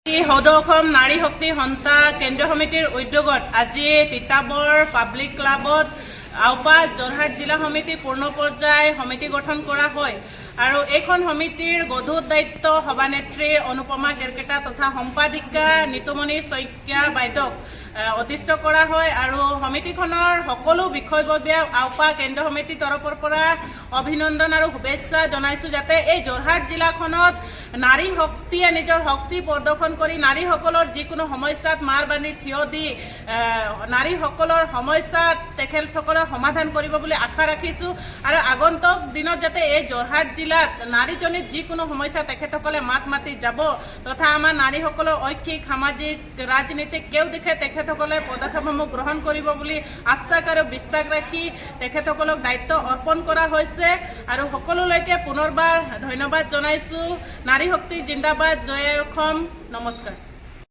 সদৌ অসম নাৰী শক্তি সন্থা কেন্দ্ৰীয় সমিতিৰ উদ্যোগত আজি তিতাবৰ পাব্লিক ক্লাবত আওপা যোৰহাট জিলা সমিতি পূৰ্ণ পৰ্যায় সমিতি গঠন কৰা হয় আৰু এইখন সমিতিৰ গধুৰ দায়িত্ব সভানেত্ৰী অনুপমা গেৰকেটা তথা সম্পাদিকা নিতুমণি শইকীয়া বাইদেউক অধিষ্ঠ কৰা হয় আৰু সমিতিখনৰ সকলো বিষয়ববীয়া আওপা কেন্দ্ৰীয় সমিতি তৰফৰ পৰা অভিনন্দন আৰু শুভেচ্ছা জনাইছোঁ যাতে এই যোৰহাট জিলাখনত নাৰী শক্তিয়ে নিজৰ শক্তি প্ৰদৰ্শন কৰি নাৰীসকলৰ যিকোনো সমস্যাত মাৰ বান্ধি থিয় দি নাৰীসকলৰ সমস্যা তেখেতসকলে সমাধান কৰিব বুলি আশা ৰাখিছোঁ আৰু আগন্তুক দিনত যাতে এই যোৰহাট জিলাত নাৰীজনীৰ যিকোনো সমস্যা তেখেতসকলে মাত মাতি যাব তথা আমাৰ নাৰীসকলৰ ঐক্যিক সামাজিক ৰাজনীতিক কেউ দিশে তেখেতসকলে পদক্ষেপসমূহ গ্ৰহণ কৰিব বুলি আশা আৰু বিশ্বাস ৰাখি তেখেতসকলক দায়িত্ব অৰ্পণ কৰা হৈছে আৰু সকলোলৈকে পুনৰবাৰ ধন্যবাদ জনাইছোঁ। নাৰী শক্তি জিন্দাবাদ, জয় অসম, নমস্কাৰ।